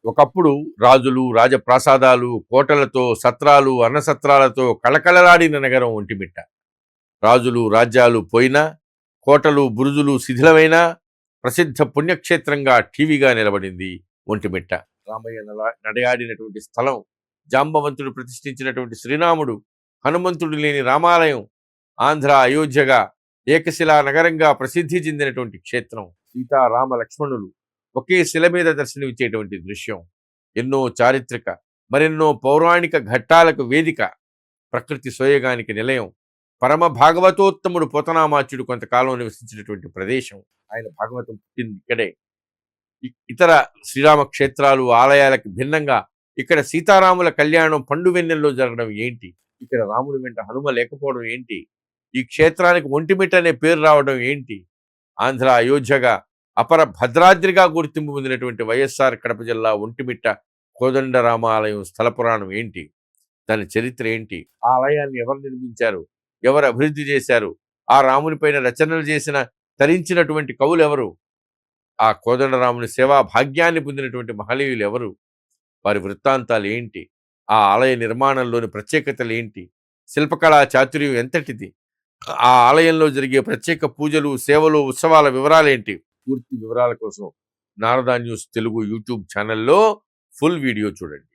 ఒకప్పుడు రాజులు, రాజప్రాసాదాలు, కోటలతో, సత్రాలు, అన్నసత్రాలతో కళకళలాడిన నగరం ఒంటిమిట్ట. రాజులు, రాజ్యాలు పోయినా, కోటలు, బురుజులు శిథిలమైనా ప్రసిద్ధ పుణ్యక్షేత్రంగా టీవీగా నిలబడింది ఒంటిమిట్ట. రామయ్య నడయాడినటువంటి స్థలం, జాంబవంతుడు ప్రతిష్ఠించినటువంటి శ్రీరాముడు, హనుమంతుడు లేని రామాలయం, ఆంధ్ర అయోధ్యగా ఏకశిలా నగరంగా ప్రసిద్ధి చెందినటువంటి క్షేత్రం. సీతారామ లక్ష్మణులు ఒకే శిల మీద దర్శనమిచ్చేటువంటి దృశ్యం. ఎన్నో చారిత్రక, మరెన్నో పౌరాణిక ఘట్టాలకు వేదిక, ప్రకృతి సోయగానికి నిలయం. పరమ భాగవతోత్తముడు పోతనామాచ్యుడు కొంతకాలం నివసించినటువంటి ప్రదేశం. ఆయన భాగవతం పుట్టింది ఇక్కడే. ఇతర శ్రీరామ క్షేత్రాలు, ఆలయాలకు భిన్నంగా ఇక్కడ సీతారాముల కళ్యాణం పండు వెన్నెల్లో జరగడం ఏంటి? ఇక్కడ రాముడి వెంట హనుమ లేకపోవడం ఏంటి? ఈ క్షేత్రానికి ఒంటిమిట్ట అనే పేరు రావడం ఏంటి? ఆంధ్ర అయోధ్యగా అపర భద్రాద్రిగా గుర్తింపు పొందినటువంటి వైఎస్ఆర్ కడప జిల్లా ఒంటిమిట్ట కోదండరామాలయం స్థల పురాణం ఏంటి? దాని చరిత్ర ఏంటి? ఆ ఆలయాన్ని ఎవరు నిర్మించారు? ఎవరు అభివృద్ధి చేశారు? ఆ రామునిపైన రచనలు చేసిన తరించినటువంటి కవులు ఎవరు? ఆ కోదండరాముని సేవా భాగ్యాన్ని పొందినటువంటి మహనీయులు ఎవరు? వారి వృత్తాంతాలు ఏంటి? ఆ ఆలయ నిర్మాణంలోని ప్రత్యేకతలు ఏంటి? శిల్పకళా చాతుర్యం ఎంతటిది? ఆ ఆలయంలో జరిగే ప్రత్యేక పూజలు, సేవలు, ఉత్సవాల వివరాలేంటి? పూర్తి వివరాల కోసం నారదా న్యూస్ తెలుగు యూట్యూబ్ ఛానల్లో ఫుల్ వీడియో చూడండి.